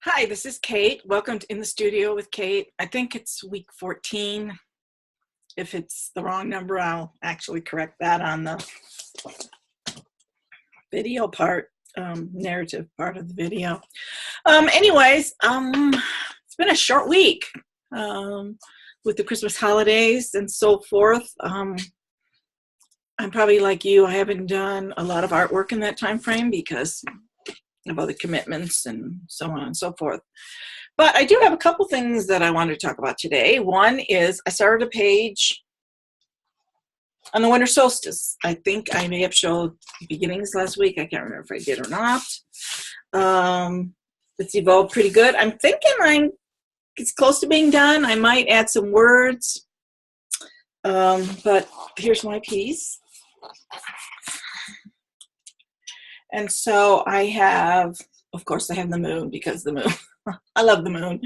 Hi, this is Kate. Welcome to In the Studio with Kate. I think it's week 14. If it's the wrong number, I'll actually correct that on the video part, narrative part of the video. Anyways, it's been a short week with the Christmas holidays and so forth. I'm probably like you. I haven't done a lot of artwork in that time frame because of other commitments and so on and so forth. But I do have a couple things that I wanted to talk about today. One is I started a page on the Winter Solstice. I think I may have showed beginnings last week. I can't remember if I did or not. It's evolved pretty good. I'm thinking it's close to being done. I might add some words. But here's my piece. And so I have, of course, I have the moon because the moon, I love the moon.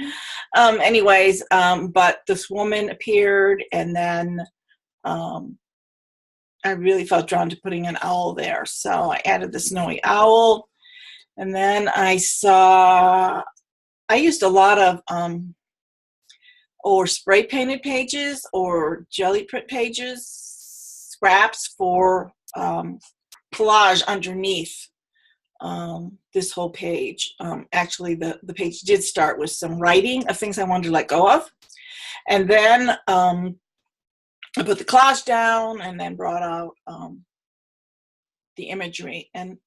But this woman appeared, and then I really felt drawn to putting an owl there. So I added the snowy owl. And then I used a lot of or spray painted pages or jelly print pages, scraps for collage underneath this whole page. Actually, the page did start with some writing of things I wanted to let go of. And then I put the collage down and then brought out the imagery. And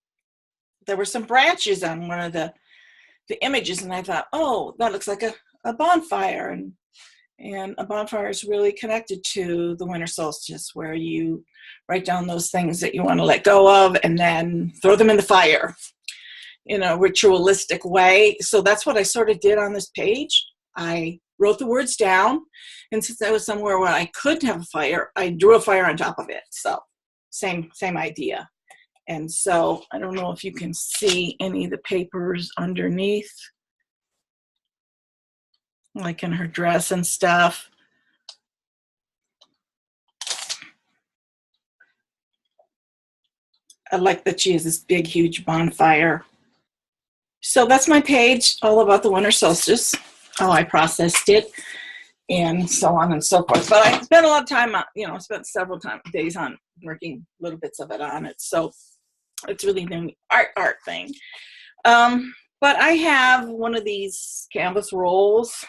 there were some branches on one of the images, and I thought, oh, that looks like a bonfire. And a bonfire is really connected to the winter solstice, where you write down those things that you want to let go of and then throw them in the fire in a ritualistic way. So that's what I sort of did on this page. I wrote the words down, and since I was somewhere where I could have a fire, I drew a fire on top of it. So same idea. And so I don't know if you can see any of the papers underneath, like in her dress and stuff. I like that she has this big, huge bonfire. So that's my page, all about the winter solstice, how I processed it, and so on and so forth. But I spent a lot of time on, spent several days on working little bits of it on it. So it's really the art thing. But I have one of these canvas rolls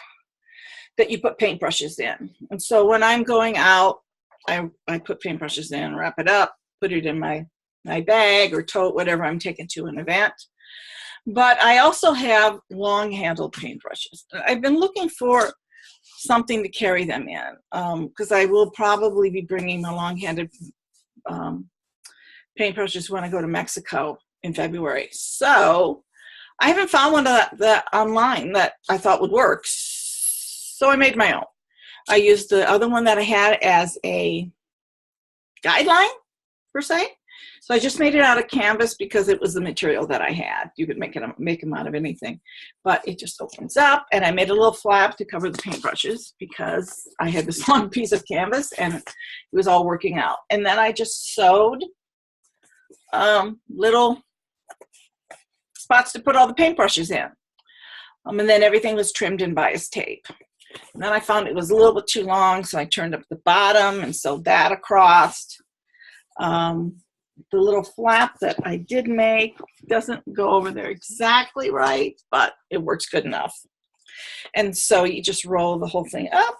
that you put paintbrushes in. And so when I'm going out, I put paintbrushes in, wrap it up, put it in my bag or tote, whatever I'm taking to an event. But I also have long-handled paintbrushes. I've been looking for something to carry them in because I will probably be bringing my long-handed paintbrushes when I go to Mexico in February. So I haven't found one that online that I thought would work. So I made my own. I used the other one that I had as a guideline, per se. So I just made it out of canvas because it was the material that I had. You could make them out of anything. But it just opens up, and I made a little flap to cover the paintbrushes because I had this long piece of canvas, and it was all working out. And then I just sewed little spots to put all the paintbrushes in. And then everything was trimmed in bias tape. And then I found it was a little bit too long, so I turned up the bottom and sewed that across. The little flap that I did make doesn't go over there exactly right, but it works good enough. And so you just roll the whole thing up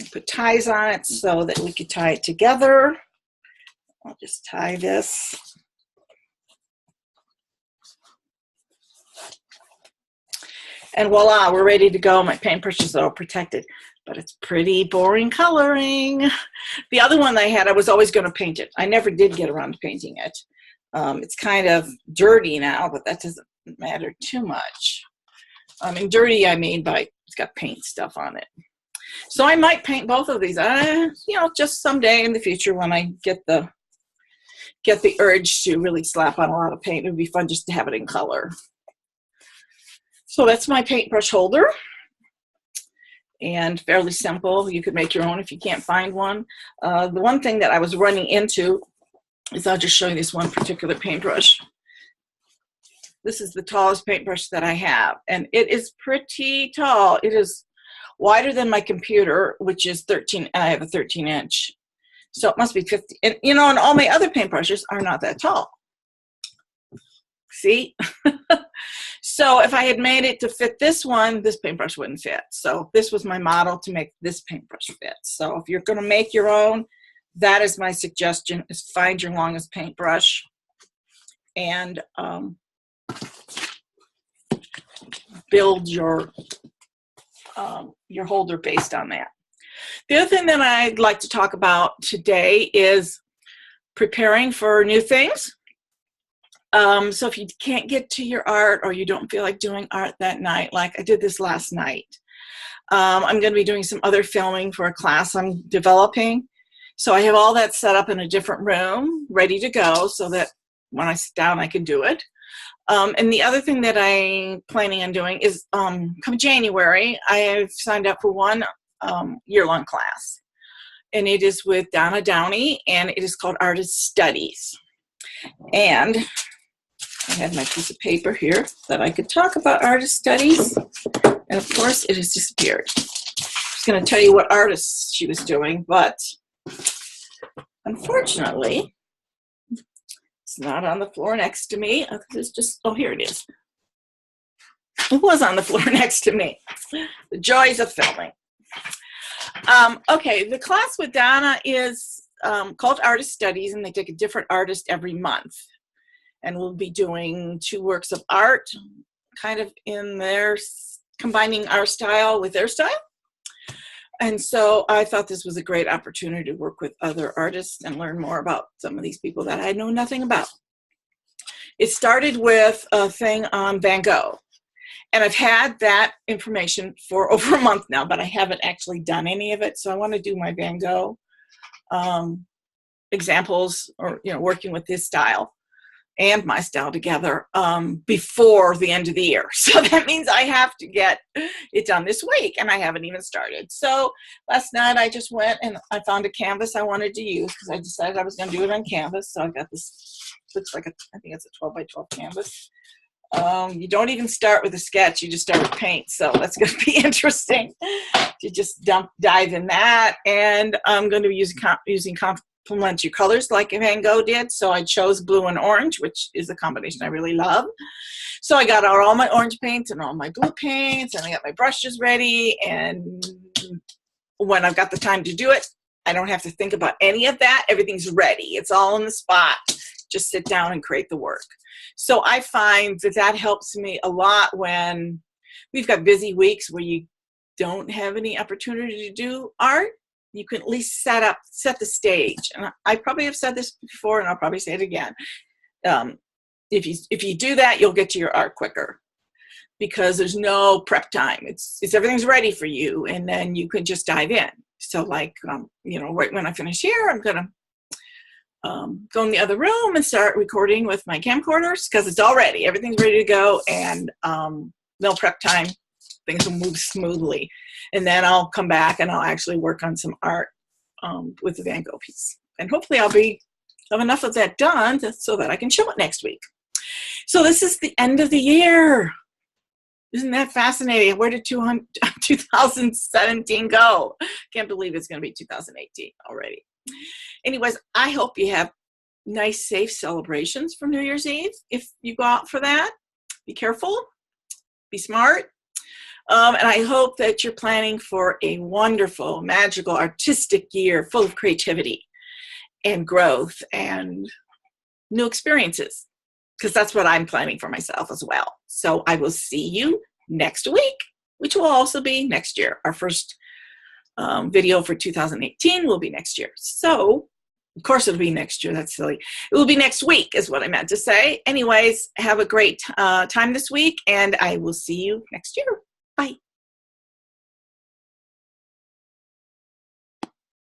and put ties on it so that we could tie it together. I'll just tie this. And voila, we're ready to go. My paintbrushes are all protected, but it's pretty boring coloring. The other one I had, I was always going to paint it. I never did get around to painting it. It's kind of dirty now, but that doesn't matter too much. Dirty, I mean by it's got paint stuff on it. So I might paint both of these, just someday in the future when I get the urge to really slap on a lot of paint. It would be fun just to have it in color. So that's my paintbrush holder, and fairly simple. You could make your own if you can't find one. The one thing that I was running into is I'll just show you this one particular paintbrush. This is the tallest paintbrush that I have, and it is pretty tall. It is wider than my computer, which is 13, and I have a 13-inch. So it must be 50. And, you know, and all my other paintbrushes are not that tall. See? So if I had made it to fit this one, this paintbrush wouldn't fit. So this was my model to make this paintbrush fit. So if you're going to make your own, that is my suggestion, is find your longest paintbrush and build your holder based on that. The other thing that I'd like to talk about today is preparing for new things. So if you can't get to your art, or you don't feel like doing art that night, like I did this last night, I'm going to be doing some other filming for a class I'm developing. So I have all that set up in a different room, ready to go, so that when I sit down, I can do it. And the other thing that I'm planning on doing is, come January, I have signed up for one year-long class. And it is with Donna Downey, and it is called Artist Studies. And I had my piece of paper here that I could talk about Artist Studies. And of course, it has disappeared. I was going to tell you what artists she was doing, but unfortunately, it's not on the floor next to me. It's just, oh, here it is. It was on the floor next to me. The joys of filming. Okay, the class with Donna is called Artist Studies, and they take a different artist every month. And we'll be doing 2 works of art, kind of in their, combining our style with their style. And so I thought this was a great opportunity to work with other artists and learn more about some of these people that I know nothing about. It started with a thing on Van Gogh. And I've had that information for over a month now, but I haven't actually done any of it. So I want to do my Van Gogh examples, or, you know, working with his style and my style together before the end of the year. So that means I have to get it done this week, and I haven't even started. So last night I just went and I found a canvas I wanted to use, because I decided I was going to do it on canvas. So I got this, looks like I think it's a 12 by 12 canvas. You don't even start with a sketch, you just start with paint. So that's going to be interesting to just dive in that. And I'm going to be using complementary colors like Van Gogh did. So I chose blue and orange, which is a combination I really love. So I got out all my orange paints and all my blue paints, and I got my brushes ready. And when I've got the time to do it, I don't have to think about any of that. Everything's ready. It's all in the spot. Just sit down and create the work. So I find that that helps me a lot when we've got busy weeks where you don't have any opportunity to do art. You can at least set the stage. And I probably have said this before, and I'll probably say it again. If you do that, you'll get to your art quicker, because there's no prep time. It's everything's ready for you, and then you can just dive in. So like, you know, right when I finish here, I'm gonna go in the other room and start recording with my camcorders, because it's all ready. Everything's ready to go, and no prep time. Things will move smoothly. And then I'll come back and I'll actually work on some art with the Van Gogh piece. And hopefully I'll have enough of that done so that I can show it next week. So this is the end of the year. Isn't that fascinating? Where did 2017 go? Can't believe it's going to be 2018 already. Anyways, I hope you have nice, safe celebrations for New Year's Eve. If you go out for that, be careful, be smart. And I hope that you're planning for a wonderful, magical, artistic year full of creativity and growth and new experiences, because that's what I'm planning for myself as well. So I will see you next week, which will also be next year. Our first video for 2018 will be next year. So, of course, it'll be next year. That's silly. It will be next week is what I meant to say. Anyways, have a great time this week, and I will see you next year. Bye.